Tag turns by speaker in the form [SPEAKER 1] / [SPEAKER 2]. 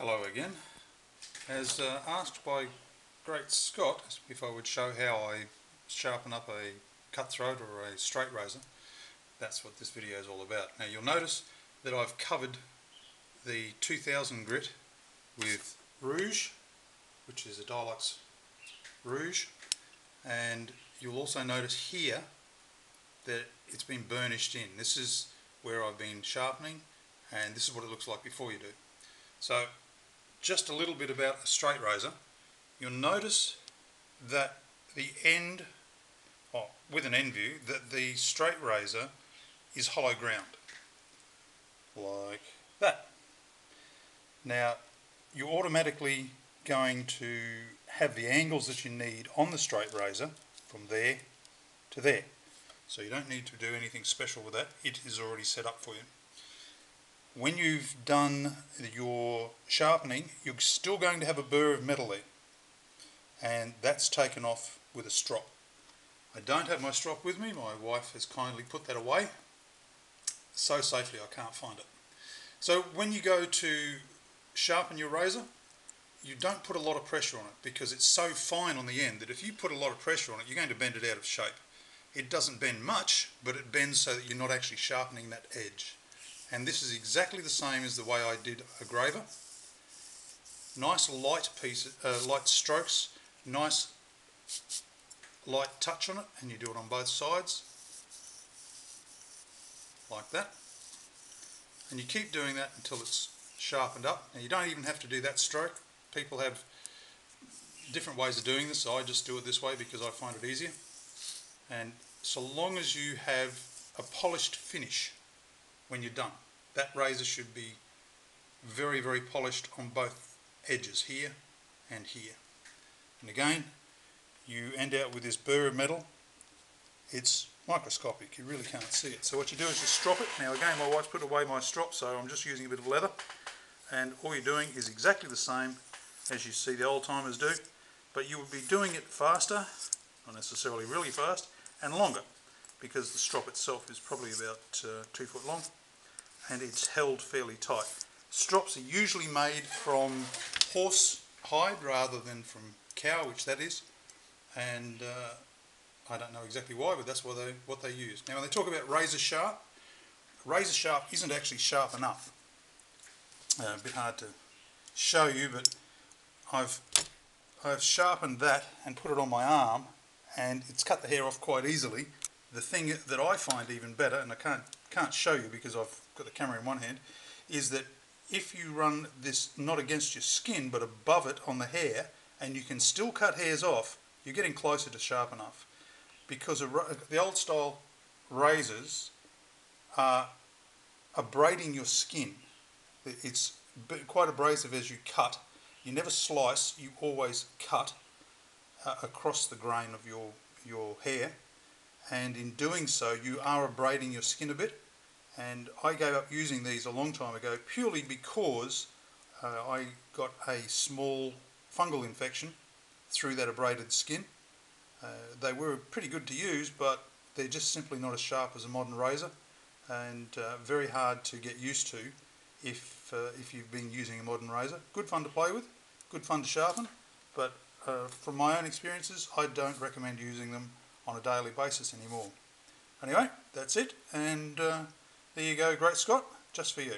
[SPEAKER 1] Hello again. As asked by Great Scott if I would show how I sharpen up a cutthroat or a straight razor, that's what this video is all about. Now you'll notice that I've covered the 2000 grit with rouge, which is a Dilux rouge, and you'll also notice here that it's been burnished in. This is where I've been sharpening, and this is what it looks like before you do. So just a little bit about a straight razor. You'll notice that the end, with an end view, that the straight razor is hollow ground, like that. Now you're automatically going to have the angles that you need on the straight razor from there to there. So you don't need to do anything special with that, it is already set up for you. When you've done your sharpening, you're still going to have a burr of metal there, and that's taken off with a strop. I don't have my strop with me, my wife has kindly put that away so safely I can't find it. So when you go to sharpen your razor, you don't put a lot of pressure on it because it's so fine on the end that if you put a lot of pressure on it, you're going to bend it out of shape. It doesn't bend much, but it bends so that you're not actually sharpening that edge. And this is exactly the same as the way I did a graver. Nice light pieces, light strokes, nice light touch on it, and you do it on both sides, like that. And you keep doing that until it's sharpened up. Now you don't even have to do that stroke. People have different ways of doing this, so I just do it this way because I find it easier. And so long as you have a polished finish when you're done, that razor should be very, very polished on both edges, here and here. And again, you end out with this burr of metal. It's microscopic, you really can't see it. So what you do is you strop it. Now again, my wife's put away my strop, so I'm just using a bit of leather. And all you're doing is exactly the same as you see the old timers do, but you would be doing it faster, not necessarily really fast, and longer, because the strop itself is probably about 2 foot long, and it's held fairly tight. Strops are usually made from horse hide rather than from cow, which that is, and I don't know exactly why, but that's what they use. Now when they talk about razor sharp isn't actually sharp enough. A bit hard to show you, but I've sharpened that and put it on my arm, and it's cut the hair off quite easily. The thing that I find even better, and I can't show you because I've got the camera in one hand, is that if you run this not against your skin but above it on the hair, and you can still cut hairs off, you're getting closer to sharp enough. Because the old style razors are abrading your skin. It's quite abrasive as you cut. You never slice, you always cut across the grain of your hair, and in doing so you are abrading your skin a bit. And I gave up using these a long time ago purely because I got a small fungal infection through that abraded skin. They were pretty good to use, but they're just simply not as sharp as a modern razor, and very hard to get used to if you've been using a modern razor. Good fun to play with, good fun to sharpen, but from my own experiences I don't recommend using them on a daily basis anymore. Anyway, that's it, and there you go, Great Scott, just for you.